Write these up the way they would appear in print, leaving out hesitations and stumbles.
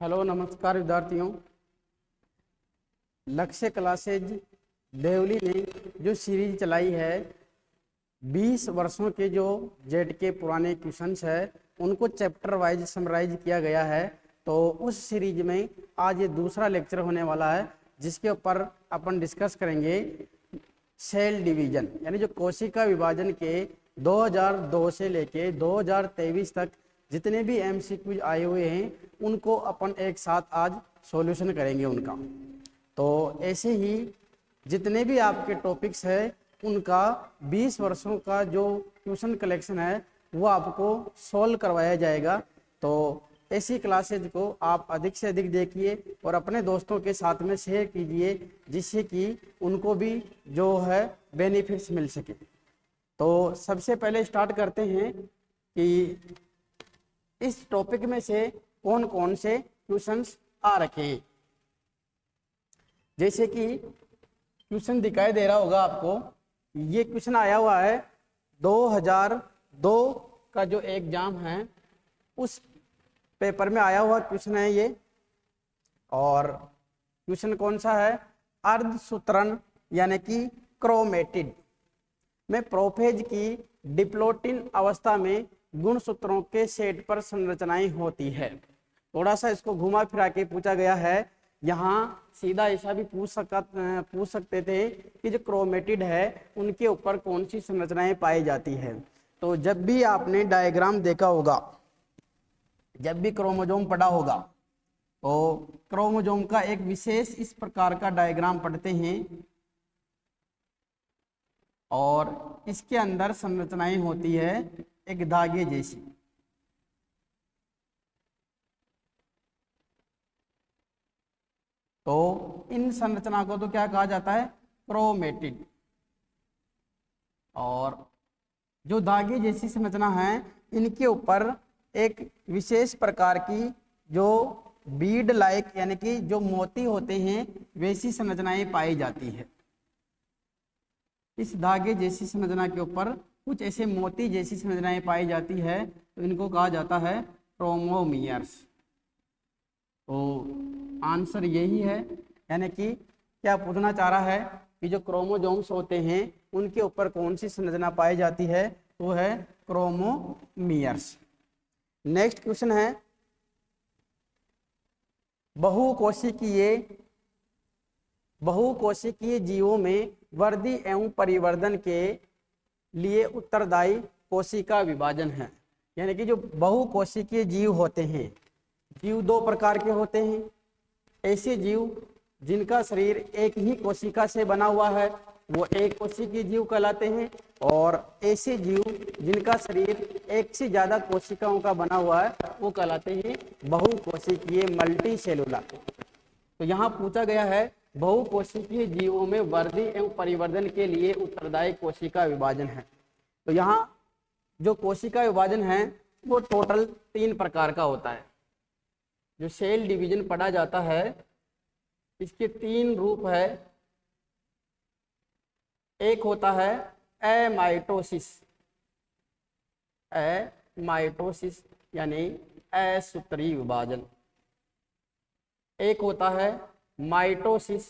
Hello नमस्कार विद्यार्थियों। लक्ष्य क्लासेज देवली ने जो सीरीज चलाई है 20 वर्षों के जो जेड के पुराने क्वेश्चंस है उनको चैप्टर वाइज समराइज किया गया है। तो उस सीरीज में आज ये दूसरा लेक्चर होने वाला है जिसके ऊपर अपन डिस्कस करेंगे सेल डिवीजन, यानी जो कोशिका विभाजन के 2002 से लेके 2023 तक जितने भी एमसीक्यूज आए हुए हैं उनको अपन एक साथ आज सॉल्यूशन करेंगे उनका। तो ऐसे ही जितने भी आपके टॉपिक्स है उनका 20 वर्षों का जो ट्यूशन कलेक्शन है वो आपको सॉल्व करवाया जाएगा। तो ऐसी क्लासेज को आप अधिक से अधिक देखिए और अपने दोस्तों के साथ में शेयर कीजिए जिससे कि उनको भी जो है बेनिफिट्स मिल सके। तो सबसे पहले स्टार्ट करते हैं कि इस टॉपिक में से कौन कौन से क्वेश्चंस आ रखे हैं। जैसे कि क्वेश्चन दिखाई दे रहा होगा आपको, ये क्वेश्चन आया हुआ है 2002 का जो एग्जाम है उस पेपर में आया हुआ क्वेश्चन है ये। और क्वेश्चन कौन सा है? अर्धसूत्रण यानी कि क्रोमेटिड में प्रोफेज की डिप्लोटिन अवस्था में गुणसूत्रों के सेट पर संरचनाएं होती है। थोड़ा सा इसको घुमा फिरा के पूछा गया है। यहाँ सीधा ऐसा भी पूछ सकते थे कि जो क्रोमेटिड है उनके ऊपर कौन सी संरचनाएं पाई जाती है। तो जब भी आपने डायग्राम देखा होगा, जब भी क्रोमोजोम पढ़ा होगा, तो क्रोमोजोम का एक विशेष इस प्रकार का डायग्राम पढ़ते हैं और इसके अंदर संरचनाएं होती है एक धागे जैसी। तो इन संरचना को तो क्या कहा जाता है? क्रोमेटिड। और जो धागे जैसी संरचना है इनके ऊपर एक विशेष प्रकार की जो बीड लाइक यानी कि जो मोती होते हैं वैसी संरचनाएं पाई जाती है। इस धागे जैसी संरचना के ऊपर कुछ ऐसे मोती जैसी संरचनाएं पाई जाती है तो इनको कहा जाता है क्रोमोमियर्स। तो आंसर यही है, यानी कि क्या पूछना चाह रहा है कि जो क्रोमोजोम्स होते हैं उनके ऊपर कौन सी संरचना पाई जाती है, वो है क्रोमोमियर्स। नेक्स्ट क्वेश्चन है बहुकोशिकीय जीवों में वृद्धि एवं परिवर्धन के लिए उत्तरदायी कोशिका विभाजन है। यानी कि जो बहुकोशिकीय जीव होते हैं, जीव दो प्रकार के होते हैं। ऐसे जीव जिनका शरीर एक ही कोशिका से बना हुआ है वो एक कोशिकीय जीव कहलाते हैं, और ऐसे जीव जिनका शरीर एक से ज्यादा कोशिकाओं का बना हुआ है वो कहलाते हैं बहुकोशिकीय मल्टी सेलुलर। तो यहाँ पूछा गया है बहुकोशिकीय जीवों में वृद्धि एवं परिवर्धन के लिए उत्तरदायी कोशिका विभाजन है। तो यहाँ जो कोशिका विभाजन है वो टोटल 3 प्रकार का होता है। जो सेल डिवीजन पढ़ा जाता है इसके 3 रूप है। एक होता है एमाइटोसिस यानी असूत्री विभाजन। एक होता है माइटोसिस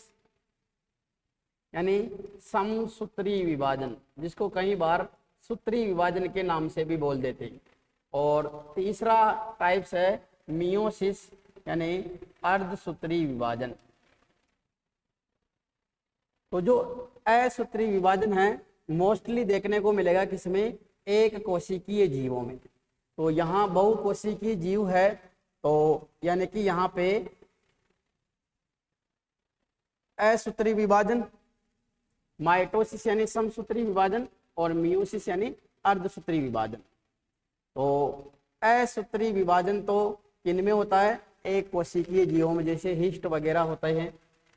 यानी समसूत्री विभाजन, जिसको कई बार सूत्री विभाजन के नाम से भी बोल देते हैं। और तीसरा टाइप्स है मियोसिस यानी अर्धसूत्री विभाजन। तो जो असूत्री विभाजन है मोस्टली देखने को मिलेगा किसमें? एक कोशिकीय जीवों में। तो यहाँ बहुकोशिकीय जीव है तो यानी कि यहाँ पे असूत्री विभाजन, माइटोसिस यानी समसूत्री विभाजन और मियोसिस यानी अर्धसूत्री विभाजन। तो असूत्री विभाजन तो किनमें होता है? एक कोशिकीय जीवों में, जैसे हिस्ट वगैरह होते हैं।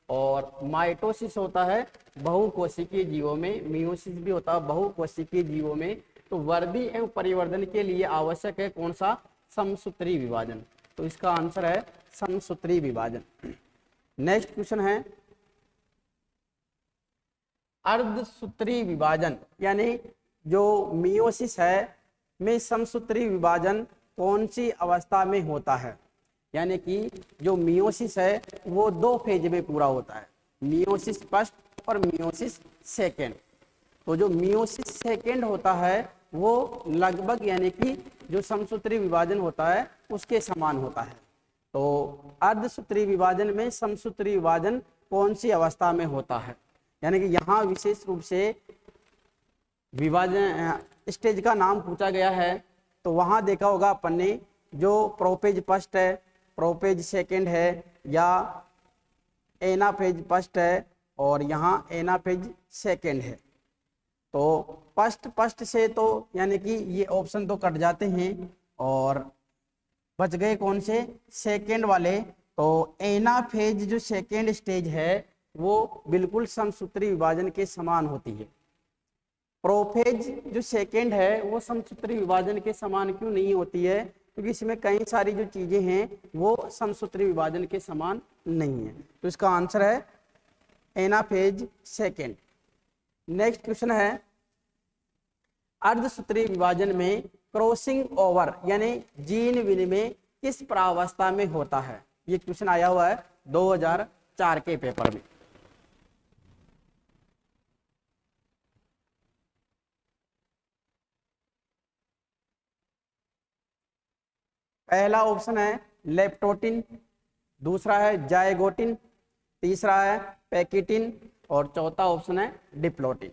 और माइटोसिस होता है बहुकोशिकीय जीवों में, मियोसिस भी होता है बहुकोशिकीय जीवों में। तो वृद्धि एवं परिवर्धन के लिए आवश्यक है कौन सा? समसूत्री विभाजन। तो इसका आंसर है समसूत्री विभाजन। नेक्स्ट क्वेश्चन है अर्धसूत्री विभाजन, यानी जो मियोसिस है में समसूत्री विभाजन कौन सी अवस्था में होता है? यानी कि जो मियोसिस है वो 2 फेज में पूरा होता है, मियोसिस फर्स्ट और मियोसिस सेकेंड। तो जो मियोसिस सेकेंड होता है वो लगभग यानी कि जो समसूत्री विभाजन होता है उसके समान होता है। तो अर्धसूत्री विभाजन में समसूत्री विभाजन कौन सी अवस्था में होता है, यानी कि यहाँ विशेष रूप से विभाजन स्टेज का नाम पूछा गया है। तो वहाँ देखा होगा अपन ने जो प्रोपेज फर्स्ट है, प्रोपेज सेकेंड है, या एनाफेज फर्स्ट है और यहाँ एनाफेज सेकेंड है। तो फर्स्ट से तो यानी कि ये ऑप्शन तो कट जाते हैं और बच गए कौन से, सेकेंड वाले। तो एनाफेज जो सेकेंड स्टेज है वो बिल्कुल समसूत्री विभाजन के समान होती है। प्रोफेज जो सेकेंड है वो समसूत्री विभाजन के समान क्यों नहीं होती है, क्योंकि इसमें कई सारी जो चीजें हैं वो समसूत्री विभाजन के समान नहीं है। तो इसका आंसर है एनाफेज सेकेंड। नेक्स्ट क्वेश्चन है, अर्धसूत्री विभाजन में क्रॉसिंग ओवर यानी जीन विनिमय किस प्रावस्था में होता है। ये क्वेश्चन आया हुआ है 2004 के पेपर में। पहला ऑप्शन है लेप्टोटिन, दूसरा है जायगोटिन, तीसरा है पैकिटिन और चौथा ऑप्शन है डिप्लोटिन।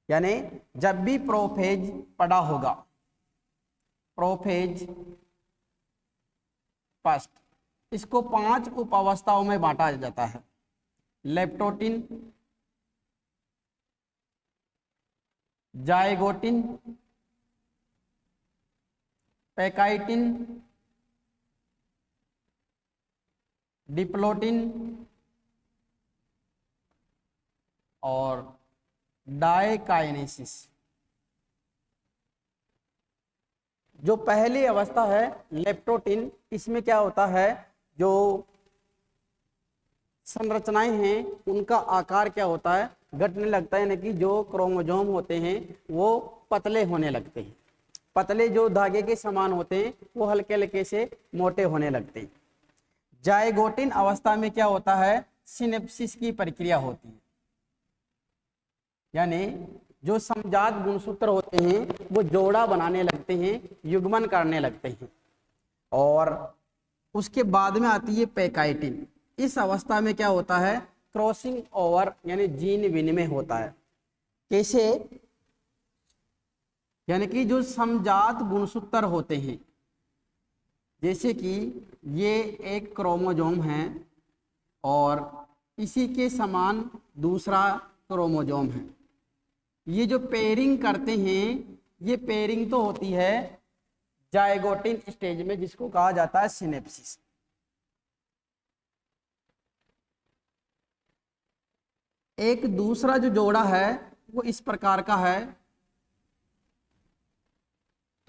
यानी जब भी प्रोफेज पड़ा होगा, प्रोफेज फर्स्ट, इसको 5 उप अवस्थाओं में बांटा जाता है। लेप्टोटिन, जायगोटिन, पैकाइटिन, डिप्लोटिन और डायकाइनेसिस। जो पहली अवस्था है लेप्टोटिन, इसमें क्या होता है, जो संरचनाएं हैं उनका आकार क्या होता है, घटने लगता है, यानी कि जो क्रोमोसोम होते हैं वो पतले होने लगते हैं। पतले जो धागे के समान होते हैं वो हल्के हल्के से मोटे होने लगते हैं। जायगोटिन अवस्था में क्या होता है, सिनेप्सिस की प्रक्रिया होती है, यानी जो समजात गुणसूत्र होते हैं वो जोड़ा बनाने लगते हैं, युग्मन करने लगते हैं। और उसके बाद में आती है पैकाइटिन। इस अवस्था में क्या होता है, क्रॉसिंग ओवर यानी जीन विनिमय होता है। कैसे, यानी कि जो समजात गुणसूत्र होते हैं, जैसे कि ये एक क्रोमोसोम है और इसी के समान दूसरा क्रोमोसोम है, ये जो पेयरिंग करते हैं ये पेयरिंग तो होती है जायगोटिन स्टेज में, जिसको कहा जाता है सिनेप्सिस। एक दूसरा जो जोड़ा है वो इस प्रकार का है,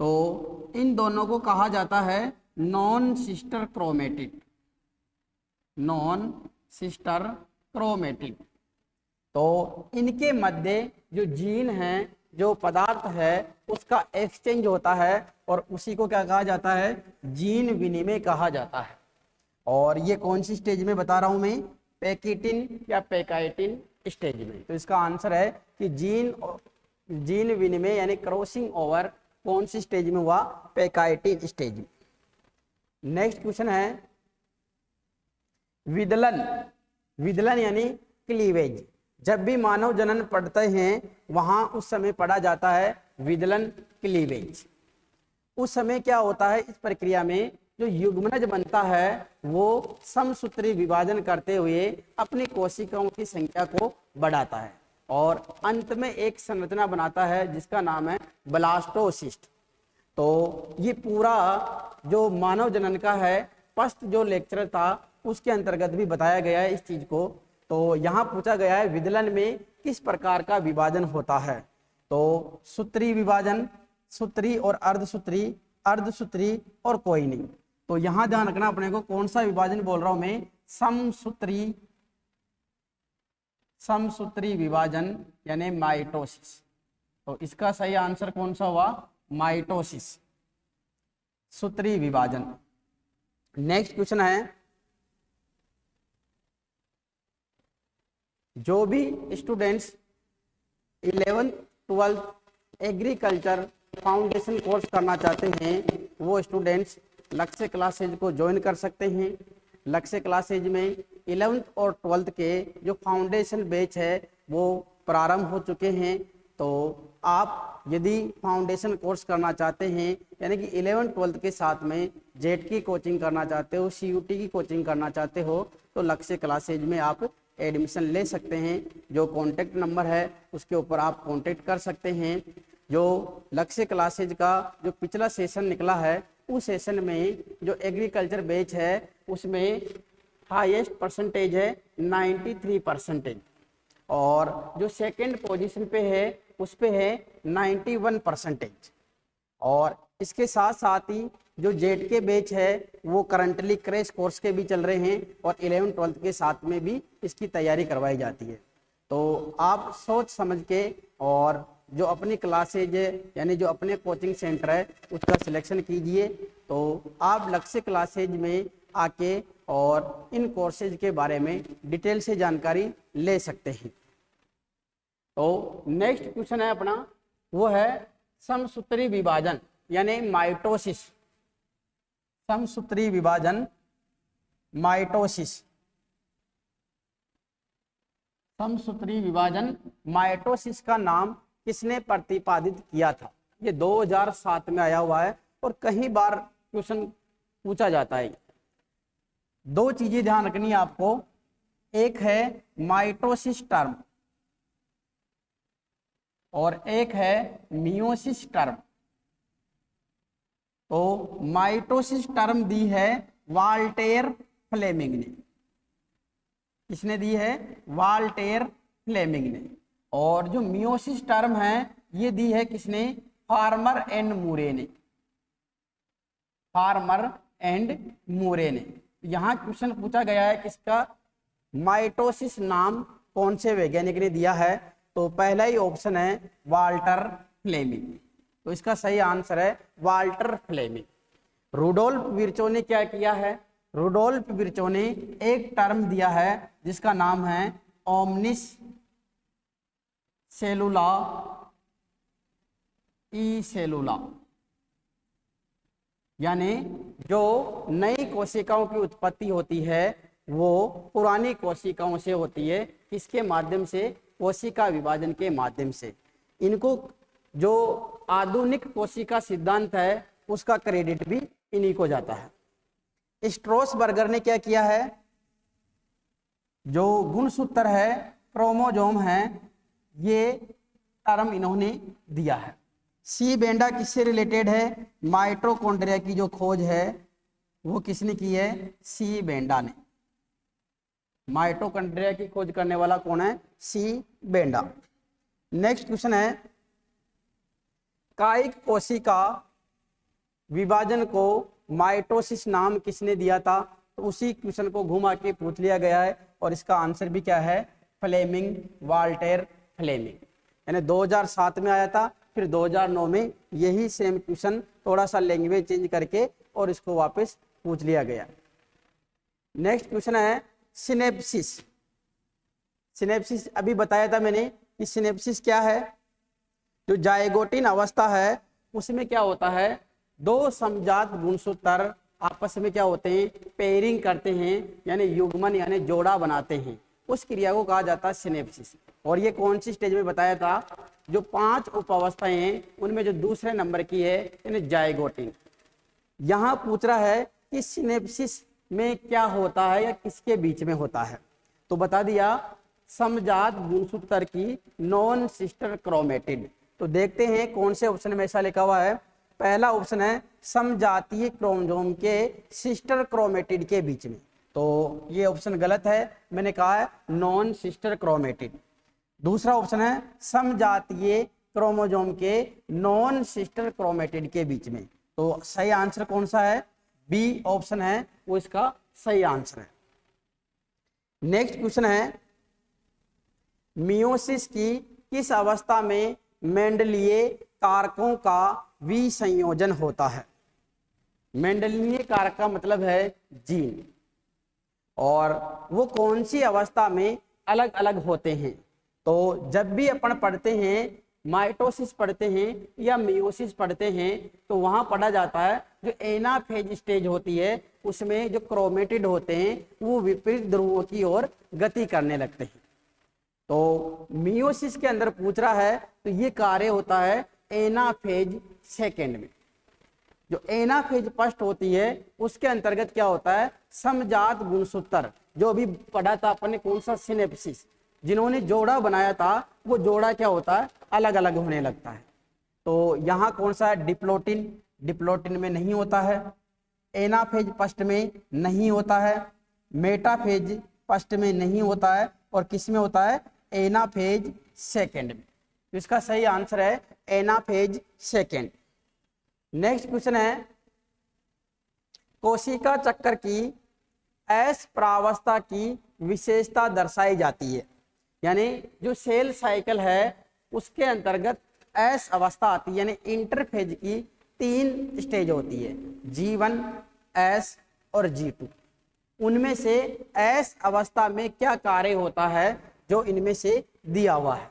तो इन दोनों को कहा जाता है non sister chromatid, non sister chromatid. तो इनके मध्य जो जीन है, जो पदार्थ है, उसका एक्सचेंज होता है और उसी को क्या कहा जाता है, जीन विनिमय कहा जाता है। और ये कौन सी स्टेज में बता रहा हूं मैं, पैकिटिन या पैकाइटिन स्टेज में। तो इसका आंसर है कि जीन विनिमय यानी क्रॉसिंग ओवर कौन सी स्टेज में हुआ, पैकाइटिन स्टेज में। नेक्स्ट क्वेश्चन है विदलन, विदलन यानी क्लीवेज। जब भी मानव जनन पढ़ते हैं वहां उस समय पढ़ा जाता है विदलन क्लीवेज। उस समय क्या होता है, इस प्रक्रिया में जो युग्मनज बनता है वो समसूत्री विभाजन करते हुए अपनी कोशिकाओं की संख्या को बढ़ाता है और अंत में एक संरचना बनाता है जिसका नाम है ब्लास्टोसिस्ट। तो ये पूरा जो मानव जनन का है फर्स्ट जो लेक्चर था उसके अंतर्गत भी बताया गया है इस चीज को। तो यहाँ पूछा गया है विदलन में किस प्रकार का विभाजन होता है। तो सूत्री विभाजन, सूत्री और अर्धसूत्री, अर्धसूत्री और कोई नहीं। तो यहाँ ध्यान रखना अपने को कौन सा विभाजन बोल रहा हूं मैं, समसूत्री, समसूत्री विभाजन यानी माइटोसिस। तो इसका सही आंसर कौन सा हुआ, माइटोसिस, सूत्री विभाजन। नेक्स्ट क्वेश्चन है, जो भी students 11th-12th agriculture foundation course करना चाहते हैं वो स्टूडेंट्स लक्ष्य क्लासेज को ज्वाइन कर सकते हैं। लक्ष्य क्लासेज में 11th और 12th के जो फाउंडेशन बैच है वो प्रारंभ हो चुके हैं। तो आप यदि फाउंडेशन कोर्स करना चाहते हैं यानी कि 11th-12th के साथ में जेट की कोचिंग करना चाहते हो, सीयूटी की कोचिंग करना चाहते हो, तो लक्ष्य क्लासेज में आप एडमिशन ले सकते हैं। जो कॉन्टैक्ट नंबर है उसके ऊपर आप कॉन्टैक्ट कर सकते हैं। जो लक्ष्य क्लासेज का जो पिछला सेशन निकला है उस सेशन में जो एग्रीकल्चर बैच है उसमें हाईएस्ट परसेंटेज है 93%, और जो सेकंड पोजीशन पे है उस पे है 91%। और इसके साथ साथ ही जो जेट के बैच है वो करंटली क्रैश कोर्स के भी चल रहे हैं और 11th-12th के साथ में भी इसकी तैयारी करवाई जाती है। तो आप सोच समझ के और जो अपनी क्लासेज है यानी जो अपने कोचिंग सेंटर है उसका सिलेक्शन कीजिए। तो आप लक्ष्य क्लासेज में आके और इन कोर्सेज के बारे में डिटेल से जानकारी ले सकते हैं। तो नेक्स्ट क्वेश्चन है अपना, वो है समसूत्री विभाजन यानी माइटोसिस। समसूत्री विभाजन माइटोसिस, समसूत्री विभाजन माइटोसिस का नाम किसने प्रतिपादित किया था? ये 2007 में आया हुआ है और कई बार क्वेश्चन पूछा जाता है। दो चीजें ध्यान रखनी है आपको, एक है माइटोसिस टर्म और एक है मियोसिस टर्म। तो माइटोसिस टर्म दी है वाल्टेयर फ्लेमिंग ने। किसने दी है? वाल्टेयर फ्लेमिंग ने। और जो मियोसिस टर्म है ये दी है किसने? फार्मर एंड मूरे ने। फार्मर एंड मूरे ने। यहाँ क्वेश्चन पूछा गया है किसका? माइटोसिस नाम कौन से वैज्ञानिक ने दिया है? तो पहला ही ऑप्शन है वाल्टर फ्लेमिंग। तो इसका सही आंसर है वाल्टर फ्लेमिंग। रुडोल्फ विर्चो ने क्या किया है? रुडोल्फ विर्चो ने एक टर्म दिया है जिसका नाम है ओमनिस सेलुला ई सेलुला, यानी जो नई कोशिकाओं की उत्पत्ति होती है वो पुरानी कोशिकाओं से होती है। किसके माध्यम से? कोशिका विभाजन के माध्यम से। इनको जो आधुनिक कोशिका सिद्धांत है उसका क्रेडिट भी इन्हीं को जाता है। स्ट्रोसबर्गर ने क्या किया है? जो गुणसूत्र है, क्रोमोजोम है, ये टर्म इन्होंने दिया है। सी बेंडा किससे रिलेटेड है? माइटोकॉन्ड्रिया की जो खोज है वो किसने की है? सी बेंडा ने। माइटोकॉन्ड्रिया की खोज करने वाला कौन है? सी बेंडा। नेक्स्ट क्वेश्चन है, कायिक कोशिका विभाजन को माइटोसिस नाम किसने दिया था? तो उसी क्वेश्चन को घुमा के पूछ लिया गया है और इसका आंसर भी क्या है? Fleming, Walther Fleming. यानी 2007 में आया था, फिर 2009 में यही सेम क्वेश्चन थोड़ा सा लैंग्वेज चेंज करके और इसको वापस पूछ लिया गया। नेक्स्ट क्वेश्चन है सिनेप्सिस। सिनेप्सिस अभी बताया था मैंने कि सिनेप्सिस क्या है? जो जायगोटिन अवस्था है उसमें क्या होता है? दो समजात गुणसूत्र आपस में क्या होते हैं? पेयरिंग करते हैं, यानी युग्मन यानी जोड़ा बनाते हैं। उस क्रिया को कहा जाता है सिनेप्सिस। और ये कौन सी स्टेज में बताया था? जो 5 उप अवस्थाएं हैं उनमें जो दूसरे नंबर की है यानी जायगोटिन। यहाँ पूछ रहा है कि सिनेप्सिस में क्या होता है या किसके बीच में होता है? तो बता दिया समजात गुणसूत्र की नॉन सिस्टर क्रोमेटिड। तो देखते हैं कौन से ऑप्शन में ऐसा लिखा हुआ है। पहला ऑप्शन है समजातीय क्रोमोसोम के सिस्टर क्रोमेटिड के बीच में। तो ये ऑप्शन गलत है, मैंने कहा है नॉन सिस्टर क्रोमेटिड। दूसरा ऑप्शन है समजातीय क्रोमोसोम के नॉन सिस्टर क्रोमेटिड के बीच में। तो सही आंसर कौन सा है? बी ऑप्शन है वो इसका सही आंसर है। नेक्स्ट क्वेश्चन है, मियोसिस की किस अवस्था में मेंडलीय कारकों का विसंयोजन होता है? मेंडेलियन कारक का मतलब है जीन, और वो कौन सी अवस्था में अलग अलग होते हैं। तो जब भी अपन पढ़ते हैं माइटोसिस पढ़ते हैं या मियोसिस पढ़ते हैं, तो वहां पढ़ा जाता है जो एनाफेज स्टेज होती है उसमें जो क्रोमेटिड होते हैं वो विपरीत ध्रुवों की ओर गति करने लगते हैं। तो मियोसिस के अंदर पूछ रहा है तो ये कार्य होता है एनाफेज सेकेंड में। जो एनाफेज फर्स्ट होती है उसके अंतर्गत क्या होता है, समजात गुणसूत्र, जो अभी पढ़ा था अपने कौन सा, सिनेप्सिस, जिन्होंने जोड़ा बनाया था वो जोड़ा क्या होता है, अलग अलग होने लगता है। तो यहाँ कौन सा है, डिप्लोटिन, डिप्लोटिन में नहीं होता है, एनाफेज फर्स्ट में नहीं होता है, मेटाफेज फर्स्ट में नहीं होता है, और किस में होता है, एनाफेज सेकेंड में। तो इसका सही आंसर है एनाफेज सेकेंड। नेक्स्ट क्वेश्चन है, कोशिका चक्कर की एस प्रावस्था की विशेषता दर्शाई जाती है। यानी जो सेल साइकिल है उसके अंतर्गत एस अवस्था आती है, यानी इंटरफेज की 3 स्टेज होती है, G1, S और G2। उनमें से एस अवस्था में क्या कार्य होता है जो इनमें से दिया हुआ है।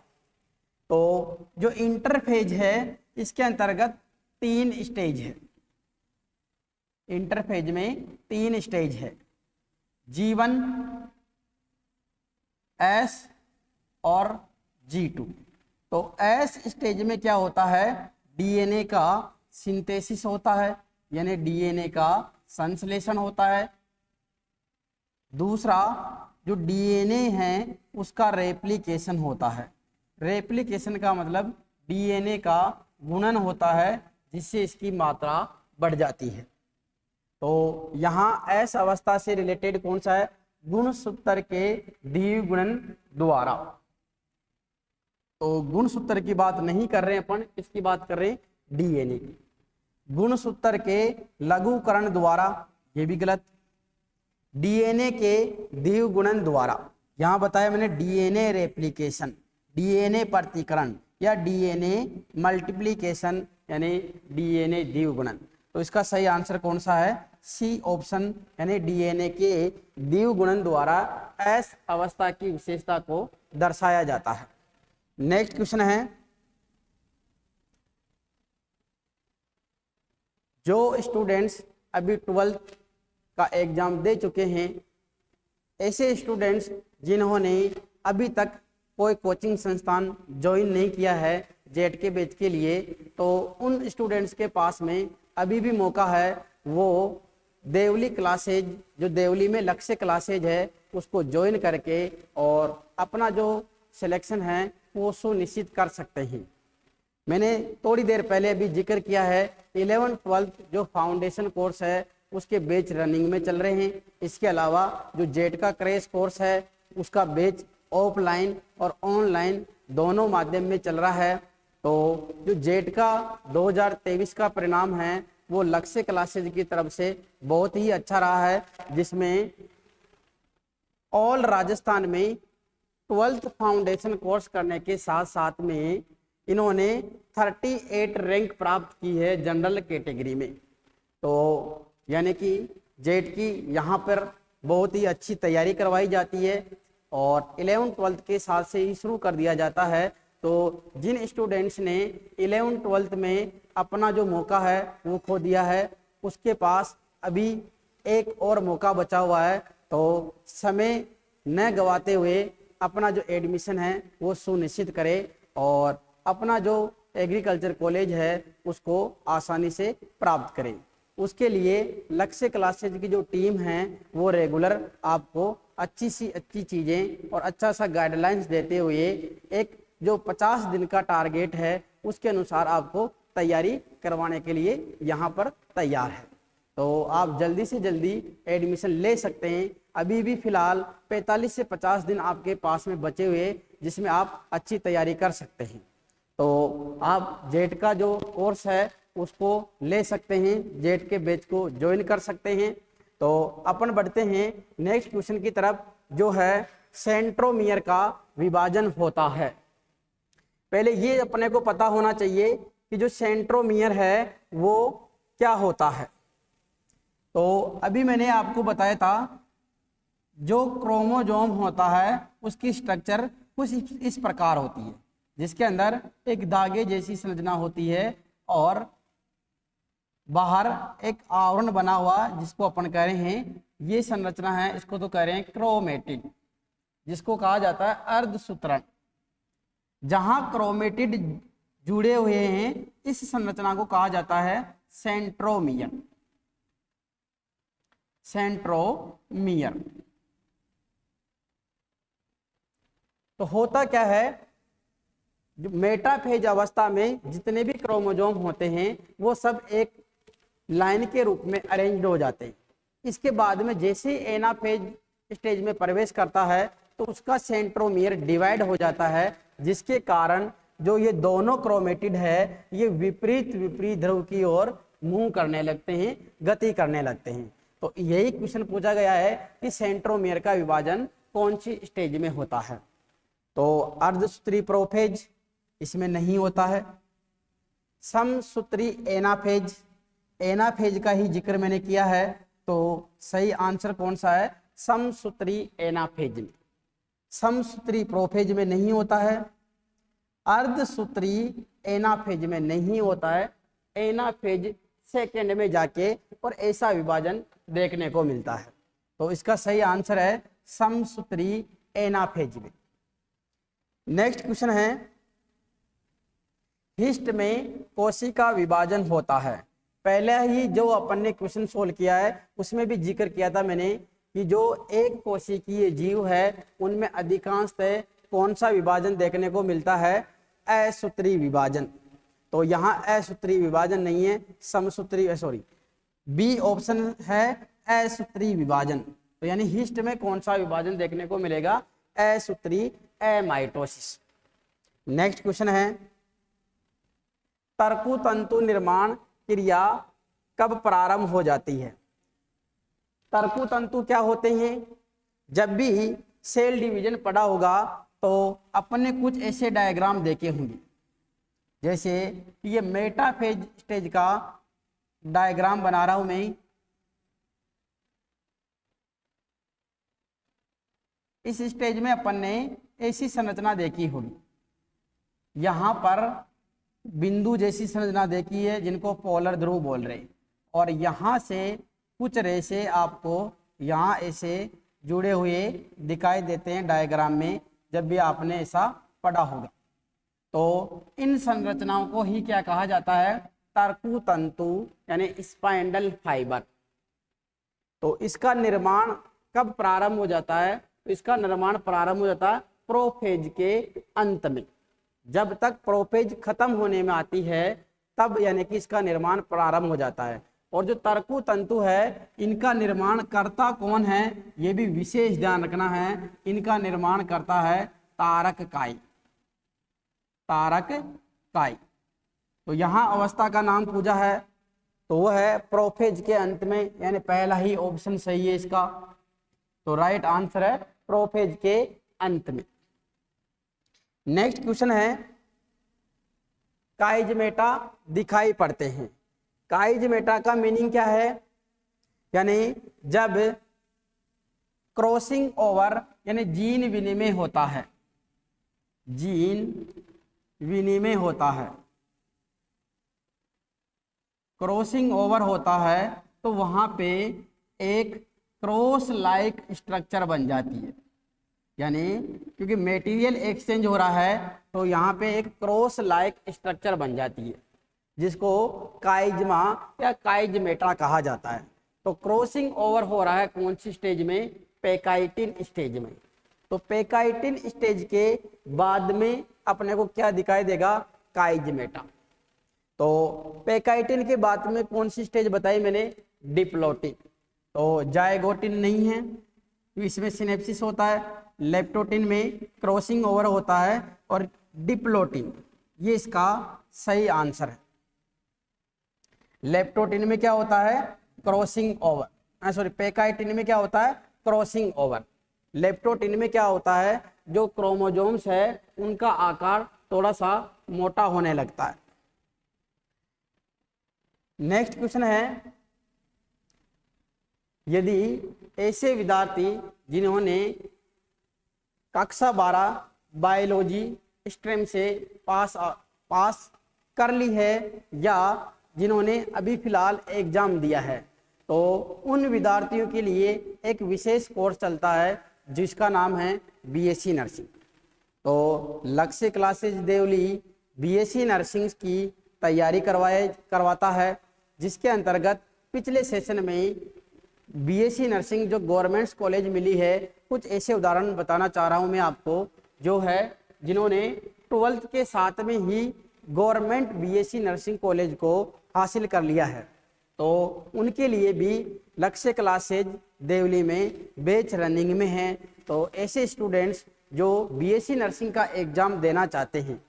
तो जो इंटरफेज है इसके अंतर्गत 3 स्टेज है, इंटरफेज में 3 स्टेज है, G1, S और G2। तो S स्टेज में क्या होता है, डीएनए का सिंथेसिस होता है, यानी डीएनए का संश्लेषण होता है। दूसरा, जो डीएनए है उसका रेप्लिकेशन होता है। रेप्लिकेशन का मतलब डीएनए का गुणन होता है जिससे इसकी मात्रा बढ़ जाती है। तो यहाँ एस अवस्था से रिलेटेड कौन सा है, गुणसूत्र के द्विगुणन द्वारा। तो गुणसूत्र की बात नहीं कर रहे हैं अपन, इसकी बात कर रहे हैं डीएनए की। गुणसूत्र के लघुकरण द्वारा, ये भी गलत, डीएनए के द्विगुणन द्वारा। यहां बताया मैंने डीएनए रेप्लिकेशन, डीएनए प्रतिकरण या डीएनए मल्टीप्लिकेशन, यानी डीएनए द्विगुणन। तो इसका सही आंसर कौन सा है, सी ऑप्शन, यानी डीएनए के द्विगुणन द्वारा एस अवस्था की विशेषता को दर्शाया जाता है। नेक्स्ट क्वेश्चन है, जो स्टूडेंट्स अभी 12th का एग्जाम दे चुके हैं, ऐसे स्टूडेंट्स जिन्होंने अभी तक कोई कोचिंग संस्थान ज्वाइन नहीं किया है जेट के बैच के लिए, तो उन स्टूडेंट्स के पास में अभी भी मौका है, वो देवली क्लासेज, जो देवली में लक्ष्य क्लासेज है उसको ज्वाइन करके और अपना जो सिलेक्शन है वो सुनिश्चित कर सकते हैं। मैंने थोड़ी देर पहले अभी जिक्र किया है 11th 12th जो फाउंडेशन कोर्स है उसके बैच रनिंग में चल रहे हैं। इसके अलावा जो जेट का क्रैश कोर्स है उसका बैच ऑफलाइन और ऑनलाइन दोनों माध्यम में चल रहा है। तो जो जेट का 2023 का परिणाम है वो लक्ष्य क्लासेज की तरफ से बहुत ही अच्छा रहा है, जिसमें ऑल राजस्थान में 12th फाउंडेशन कोर्स करने के साथ साथ में इन्होंने 38 रैंक प्राप्त की है जनरल कैटेगरी में। तो यानी कि जेट की यहाँ पर बहुत ही अच्छी तैयारी करवाई जाती है और 11th 12th के साथ से ही शुरू कर दिया जाता है। तो जिन स्टूडेंट्स ने 11th 12th में अपना जो मौका है वो खो दिया है, उसके पास अभी एक और मौका बचा हुआ है। तो समय न गवाते हुए अपना जो एडमिशन है वो सुनिश्चित करें और अपना जो एग्रीकल्चर कॉलेज है उसको आसानी से प्राप्त करें। उसके लिए लक्ष्य क्लासेज की जो टीम है वो रेगुलर आपको अच्छी सी अच्छी चीज़ें और अच्छा सा गाइडलाइंस देते हुए एक जो 50 दिन का टारगेट है उसके अनुसार आपको तैयारी करवाने के लिए यहाँ पर तैयार है। तो आप जल्दी से जल्दी एडमिशन ले सकते हैं। अभी भी फिलहाल 45 से 50 दिन आपके पास में बचे हुए जिसमें आप अच्छी तैयारी कर सकते हैं। तो आप जेट का जो कोर्स है उसको ले सकते हैं, जेट के बैच को ज्वाइन कर सकते हैं। तो अपन बढ़ते हैं नेक्स्ट क्वेश्चन की तरफ, जो है सेंट्रोमियर का विभाजन होता है। पहले ये अपने को पता होना चाहिए कि जो सेंट्रोमियर है वो क्या होता है। तो अभी मैंने आपको बताया था जो क्रोमोजोम होता है उसकी स्ट्रक्चर कुछ इस प्रकार होती है, जिसके अंदर एक धागे जैसी संरचना होती है और बाहर एक आवरण बना हुआ जिसको अपन कह रहे हैं, ये संरचना है, इसको तो कह रहे हैं क्रोमेटिड, जिसको कहा जाता है अर्धसूत्रण। जहां क्रोमेटिड जुड़े हुए हैं इस संरचना को कहा जाता है सेंट्रोमियर। सेंट्रोमियर तो होता क्या है, जो मेटाफेज अवस्था में जितने भी क्रोमोजोम होते हैं वो सब एक लाइन के रूप में अरेंज्ड हो जाते हैं। इसके बाद में जैसे एनाफेज स्टेज में प्रवेश करता है तो उसका सेंट्रोमियर डिवाइड हो जाता है, जिसके कारण जो ये दोनों क्रोमेटिड है ये विपरीत विपरीत ध्रुव की ओर मूव करने लगते हैं, गति करने लगते हैं। तो यही क्वेश्चन पूछा गया है कि सेंट्रोमियर का विभाजन कौन सी स्टेज में होता है। तो अर्धसूत्री प्रोफेज इसमें नहीं होता है। समसूत्री एनाफेज, एनाफेज का ही जिक्र मैंने किया है, तो सही आंसर कौन सा है, समसूत्री एनाफेज में। समसूत्री प्रोफेज में नहीं होता है, अर्धसूत्री एनाफेज में नहीं होता है, एनाफेज सेकेंड में जाके और ऐसा विभाजन देखने को मिलता है। तो इसका सही आंसर है समसूत्री एनाफेज में। नेक्स्ट क्वेश्चन है, हिस्ट में कोशिका विभाजन होता है। पहले ही जो अपन ने क्वेश्चन सोल्व किया है उसमें भी जिक्र किया था मैंने कि जो एक कोशिकीय जीव है उनमें अधिकांशतः कौन सा विभाजन देखने को मिलता है, असूत्री विभाजन। तो यहाँ असूत्री विभाजन नहीं है, समसूत्री, सॉरी बी ऑप्शन है असूत्री विभाजन। तो यानी हिस्ट में कौन सा विभाजन देखने को मिलेगा, असूत्री एमाइटोसिस। नेक्स्ट क्वेश्चन है, तर्कु तंतु निर्माण क्रिया कब प्रारंभ हो जाती है। तर्कु तंतु क्या होते हैं, जब भी सेल डिवीजन पढ़ा होगा तो अपने कुछ ऐसे डायग्राम देखे होंगे, जैसे ये मेटाफेज स्टेज का डायग्राम बना रहा हूं मैं। इस स्टेज में अपन ने ऐसी संरचना देखी होगी, यहाँ पर बिंदु जैसी संरचना देखी है जिनको पोलर ध्रुव बोल रहे हैं, और यहाँ से कुछ रेशे आपको यहाँ ऐसे जुड़े हुए दिखाई देते हैं डायग्राम में, जब भी आपने ऐसा पढ़ा होगा। तो इन संरचनाओं को ही क्या कहा जाता है, तर्कु तंतु यानी स्पाइंडल फाइबर। तो इसका निर्माण कब प्रारंभ हो जाता है, तो इसका निर्माण प्रारंभ हो जाता है प्रोफेज के अंत में। जब तक प्रोफेज खत्म होने में आती है तब यानी कि इसका निर्माण प्रारंभ हो जाता है। और जो तर्कु तंतु है इनका निर्माण करता कौन है, ये भी विशेष ध्यान रखना है, इनका निर्माण करता है तारक काई। तारक काई। तो यहाँ अवस्था का नाम पूछा है तो वो है प्रोफेज के अंत में, यानी पहला ही ऑप्शन सही है इसका। तो राइट आंसर है प्रोफेज के अंत में। नेक्स्ट क्वेश्चन है, काइजमेटा दिखाई पड़ते हैं। काइजमेटा का मीनिंग क्या है, यानी जब क्रॉसिंग ओवर यानी जीन विनिमय होता है, जीन विनिमय होता है, क्रॉसिंग ओवर होता है तो वहां पे एक क्रॉस लाइक स्ट्रक्चर बन जाती है। यानी क्योंकि मेटीरियल एक्सचेंज हो रहा है तो यहाँ पे एक क्रॉस लाइक स्ट्रक्चर बन जाती है, जिसको काइजमा या काइजमेटा कहा जाता है। तो क्रॉसिंग ओवर हो रहा है कौन सी स्टेज में, पेकाइटिन स्टेज में। तो पेकाइटिन स्टेज के बाद में अपने को क्या दिखाई देगा, काइजमेटा। तो पेकाइटिन के बाद में कौन सी स्टेज बताई मैंने, डिप्लोटिन। तो जायगोटिन नहीं है, तो इसमें सिनेप्सिस होता है। लेप्टोटिन में क्रॉसिंग ओवर होता है और डिप्लोटिन, ये इसका सही आंसर है। लेप्टोटिन में क्या होता है, क्रॉसिंग ओवर, सॉरी पेकाइटिन में क्या होता है, क्रॉसिंग ओवर। लेप्टोटिन में क्या होता है, जो क्रोमोजोम्स है उनका आकार थोड़ा सा मोटा होने लगता है। नेक्स्ट क्वेश्चन है, यदि ऐसे विद्यार्थी जिन्होंने कक्षा 12 बायोलॉजी स्ट्रीम से पास कर ली है या जिन्होंने अभी फिलहाल एग्जाम दिया है, तो उन विद्यार्थियों के लिए एक विशेष कोर्स चलता है जिसका नाम है बीएससी नर्सिंग। तो लक्ष्य क्लासेज देवली बीएससी नर्सिंग की तैयारी करवाता है, जिसके अंतर्गत पिछले सेशन में बीएससी नर्सिंग जो गवर्नमेंट कॉलेज मिली है, कुछ ऐसे उदाहरण बताना चाह रहा हूं मैं आपको, जो है जिन्होंने 12th के साथ में ही गवर्नमेंट बीएससी नर्सिंग कॉलेज को हासिल कर लिया है। तो उनके लिए भी लक्ष्य क्लासेज देवली में बैच रनिंग में है। तो ऐसे स्टूडेंट्स जो बीएससी नर्सिंग का एग्ज़ाम देना चाहते हैं,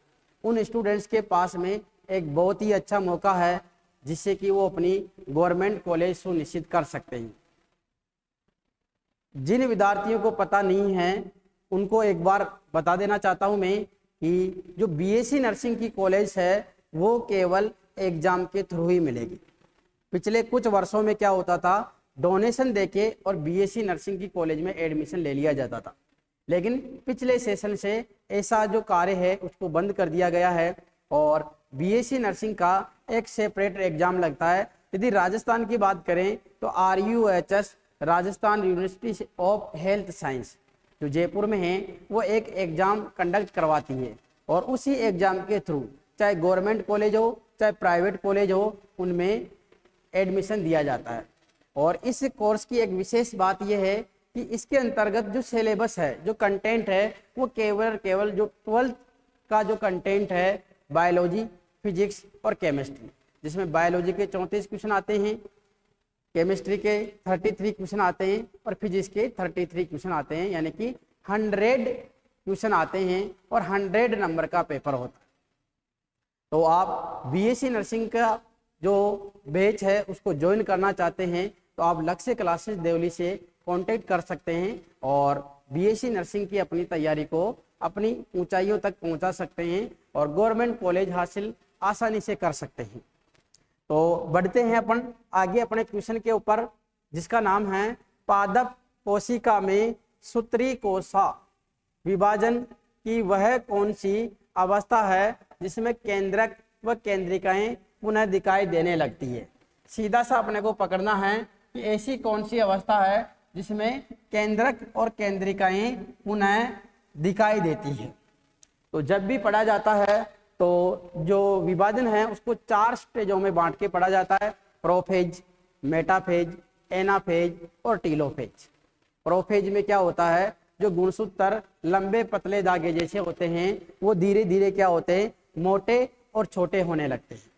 उन स्टूडेंट्स के पास में एक बहुत ही अच्छा मौका है जिससे कि वो अपनी गवर्नमेंट कॉलेज सुनिश्चित कर सकते हैं। जिन विद्यार्थियों को पता नहीं है उनको एक बार बता देना चाहता हूं मैं कि जो बीएससी नर्सिंग की कॉलेज है वो केवल एग्जाम के थ्रू ही मिलेगी। पिछले कुछ वर्षों में क्या होता था, डोनेशन देके और बीएससी नर्सिंग की कॉलेज में एडमिशन ले लिया जाता था, लेकिन पिछले सेशन से ऐसा जो कार्य है उसको बंद कर दिया गया है और बीएससी नर्सिंग का एक सेपरेट एग्जाम लगता है। यदि राजस्थान की बात करें तो RUHS Rajasthan university of health science जो जयपुर में है वो एक एग्जाम कंडक्ट करवाती है और उसी एग्जाम के थ्रू चाहे गवर्नमेंट कॉलेज हो चाहे प्राइवेट कॉलेज हो उनमें एडमिशन दिया जाता है। और इस कोर्स की एक विशेष बात यह है कि इसके अंतर्गत जो सिलेबस है, जो कंटेंट है, वो केवल जो 12th का जो कंटेंट है बायोलॉजी, फिजिक्स और केमिस्ट्री, जिसमें बायोलॉजी के 34 क्वेश्चन आते हैं, केमिस्ट्री के 33 क्वेश्चन आते हैं और फिजिक्स के 33 क्वेश्चन आते हैं, यानी कि 100 क्वेश्चन आते हैं और 100 नंबर का पेपर होता है। तो आप बीएससी नर्सिंग का जो बैच है उसको ज्वाइन करना चाहते हैं तो आप लक्ष्य क्लासेस देवली से कांटेक्ट कर सकते हैं और बीएससी नर्सिंग की अपनी तैयारी को अपनी ऊंचाइयों तक पहुंचा सकते हैं और गवर्नमेंट कॉलेज हासिल आसानी से कर सकते हैं। तो बढ़ते हैं अपन आगे अपने क्वेश्चन के ऊपर, जिसका नाम है पादप कोशिका में सूत्री कोशा विभाजन की वह कौन सी अवस्था है जिसमें केंद्रक व केंद्रिकाएं पुनः दिखाई देने लगती है। सीधा सा अपने को पकड़ना है कि ऐसी कौन सी अवस्था है जिसमें केंद्रक और केंद्रिकाएं पुनः दिखाई देती है। तो जब भी पढ़ा जाता है तो जो विभाजन है उसको 4 स्टेजों में बांट के पढ़ा जाता है, प्रोफेज, मेटाफेज, एनाफेज और टीलोफेज। प्रोफेज में क्या होता है, जो गुणसूत्र लंबे पतले धागे जैसे होते हैं वो धीरे धीरे क्या होते हैं, मोटे और छोटे होने लगते हैं।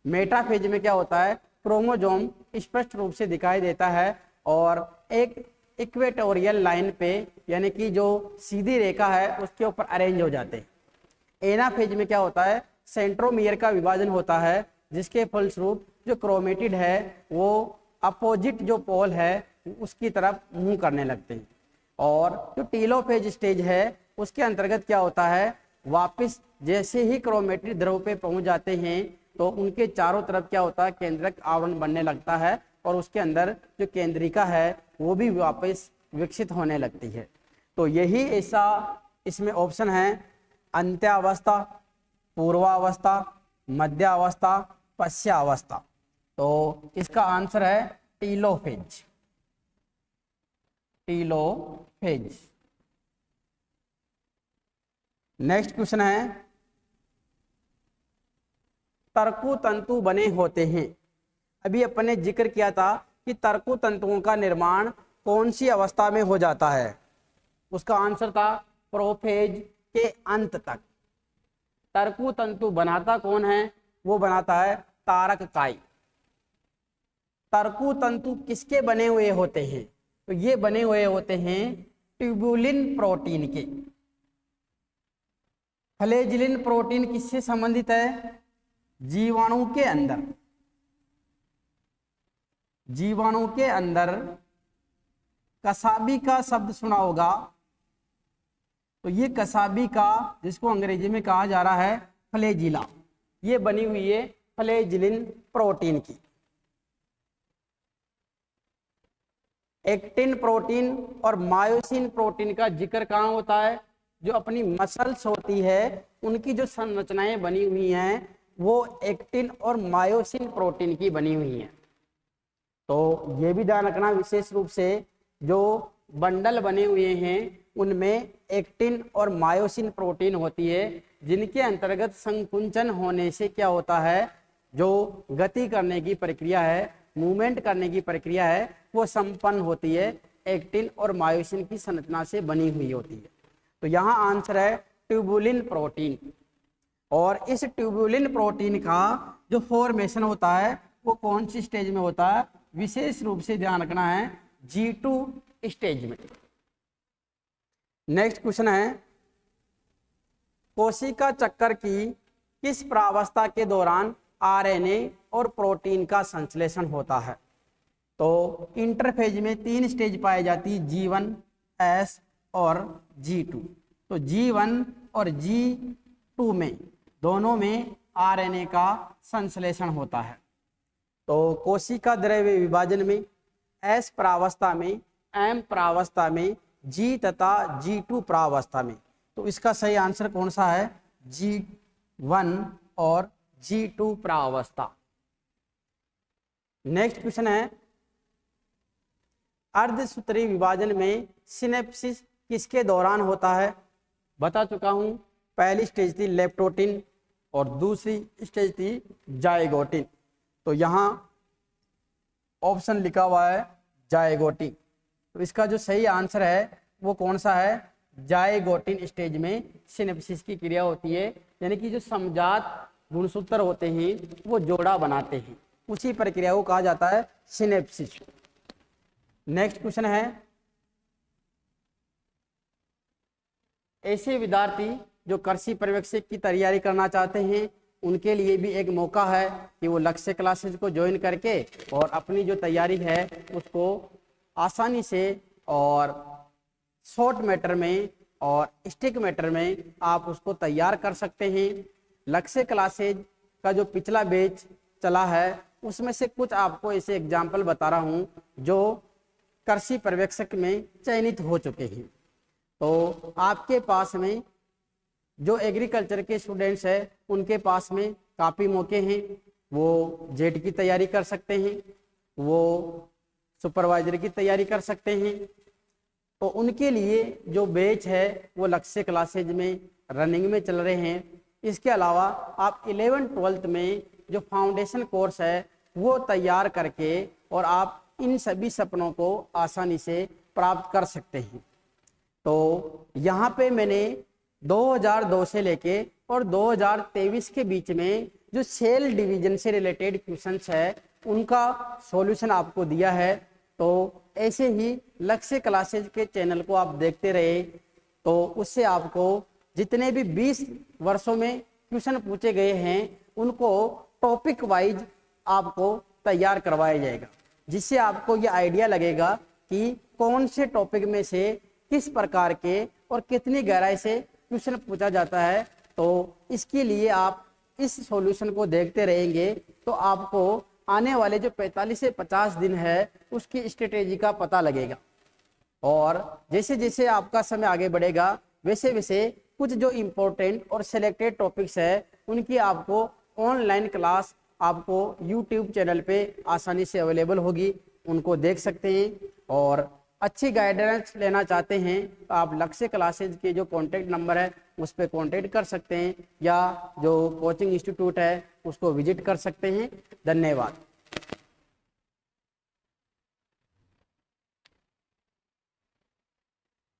मेटाफेज में क्या होता है, क्रोमोसोम स्पष्ट रूप से दिखाई देता है और एक इक्वेटोरियल लाइन पे यानी कि जो सीधी रेखा है उसके ऊपर अरेंज हो जाते हैं। एनाफेज में क्या होता है, सेंट्रोमियर का विभाजन होता है जिसके फलस्वरूप जो क्रोमेटिड है वो अपोजिट जो पोल है उसकी तरफ मुंह करने लगते हैं। और जो टीलोफेज स्टेज है उसके अंतर्गत क्या होता है, वापस जैसे ही क्रोमेटिड ध्रुव पे पहुंच जाते हैं तो उनके चारों तरफ क्या होता है, केंद्रक आवरण बनने लगता है और उसके अंदर जो केंद्रिका है वो भी वापस विकसित होने लगती है। तो यही ऐसा इसमें ऑप्शन है, अंत्यावस्था, पूर्वावस्था, मध्यावस्था, पश्चावस्था। तो इसका आंसर है टीलोफेज। टीलोफेज। नेक्स्ट क्वेश्चन है, तर्कु तंतु बने होते हैं। अभी अपन ने जिक्र किया था कि तर्कु तंतुओं का निर्माण कौन सी अवस्था में हो जाता है, उसका आंसर था प्रोफेज के अंत तक। तर्कु तंतु बनाता कौन है, वो बनाता है तारक काई। तर्कु तंतु किसके बने हुए होते हैं, तो ये बने हुए होते हैं ट्यूबुलिन प्रोटीन के। फ्लैजिलिन प्रोटीन किससे संबंधित है, जीवाणु के अंदर। जीवाणु के अंदर कसाबी का शब्द सुना होगा, तो ये कसाबी का जिसको अंग्रेजी में कहा जा रहा है फ्लैजिला, ये बनी हुई है फ्लैजिलिन प्रोटीन की। एक्टिन प्रोटीन और मायोसिन प्रोटीन का जिक्र कहाँ होता है? जो अपनी मसल्स होती है उनकी जो संरचनाएं बनी हुई हैं वो एक्टिन और मायोसिन प्रोटीन की बनी हुई हैं। तो ये भी ध्यान रखना विशेष रूप से जो बंडल बने हुए हैं उनमें एक्टिन और मायोसिन प्रोटीन होती है, जिनके अंतर्गत संकुंचन होने से क्या होता है, जो गति करने की प्रक्रिया है, मूवमेंट करने की प्रक्रिया है, वो संपन्न होती है, एक्टिन और मायोसिन की संरचना से बनी हुई होती है। तो यहाँ आंसर है ट्यूबुलिन प्रोटीन। और इस ट्यूबुलिन प्रोटीन का जो फॉर्मेशन होता है वो कौन सी स्टेज में होता है? विशेष रूप से ध्यान रखना है G2 स्टेज में। नेक्स्ट क्वेश्चन है, कोशिका चक्कर की किस प्रावस्था के दौरान आरएनए और प्रोटीन का संश्लेषण होता है? तो इंटरफेज में 3 स्टेज पाई जाती है, G1, S और G2। तो G1 और G2 में दोनों में आरएनए का संश्लेषण होता है। तो कोशिका द्रव्य विभाजन में S प्रावस्था में, M प्रावस्था में, G तथा G2 प्रावस्था में। तो इसका सही आंसर कौन सा है? G1 और G2 प्रावस्था। नेक्स्ट क्वेश्चन है, अर्धसूत्री विभाजन में सिनेप्सिस किसके दौरान होता है? बता चुका हूं, पहली स्टेज थी लेप्टोटिन और दूसरी स्टेज थी जाइगोटिन। तो यहाँ ऑप्शन लिखा हुआ है जाइगोटिन। तो इसका जो सही आंसर है वो कौन सा है? जाइगोटिन स्टेज में सिनेप्सिस की क्रिया होती है, यानी कि जो समजात गुणसूत्र होते हैं वो जोड़ा बनाते हैं, उसी प्रक्रिया को कहा जाता है सिनेप्सिस। नेक्स्ट क्वेश्चन है, ऐसे विद्यार्थी जो कृषि पर्यवेक्षक की तैयारी करना चाहते हैं उनके लिए भी एक मौका है कि वो लक्ष्य क्लासेज को ज्वाइन करके और अपनी जो तैयारी है उसको आसानी से और शॉर्ट मैटर में और स्टिक मैटर में आप उसको तैयार कर सकते हैं। लक्ष्य क्लासेज का जो पिछला बैच चला है उसमें से कुछ आपको ऐसे एग्जाम्पल बता रहा हूँ जो कृषि पर्यवेक्षक में चयनित हो चुके हैं। तो आपके पास में जो एग्रीकल्चर के स्टूडेंट्स हैं उनके पास में काफ़ी मौके हैं, वो जेट की तैयारी कर सकते हैं, वो सुपरवाइजर की तैयारी कर सकते हैं। तो उनके लिए जो बैच है वो लक्ष्य क्लासेज में रनिंग में चल रहे हैं। इसके अलावा आप 11th-12th में जो फाउंडेशन कोर्स है वो तैयार करके और आप इन सभी सपनों को आसानी से प्राप्त कर सकते हैं। तो यहाँ पे मैंने 2002 से लेके और 2023 के बीच में जो सेल डिवीजन से रिलेटेड क्वेश्चंस है उनका सॉल्यूशन आपको दिया है। तो ऐसे ही लक्ष्य क्लासेज के चैनल को आप देखते रहे तो उससे आपको जितने भी 20 वर्षों में क्वेश्चन पूछे गए हैं उनको टॉपिक वाइज आपको तैयार करवाया जाएगा, जिससे आपको ये आइडिया लगेगा कि कौन से टॉपिक में से किस प्रकार के और कितनी गहराई से क्वेश्चन पूछा जाता है। तो इसके लिए आप इस सॉल्यूशन को देखते रहेंगे तो आपको आने वाले जो 45 से 50 दिन है उसकी स्ट्रेटेजी का पता लगेगा। और जैसे जैसे आपका समय आगे बढ़ेगा वैसे वैसे कुछ जो इम्पोर्टेंट और सिलेक्टेड टॉपिक्स है उनकी आपको ऑनलाइन क्लास आपको यूट्यूब चैनल पे आसानी से अवेलेबल होगी, उनको देख सकते हैं। और अच्छी गाइडेंस लेना चाहते हैं तो आप लक्ष्य क्लासेज के जो कॉन्टैक्ट नंबर है उस पर कॉन्टैक्ट कर सकते हैं या जो कोचिंग इंस्टीट्यूट है उसको विजिट कर सकते हैं। धन्यवाद।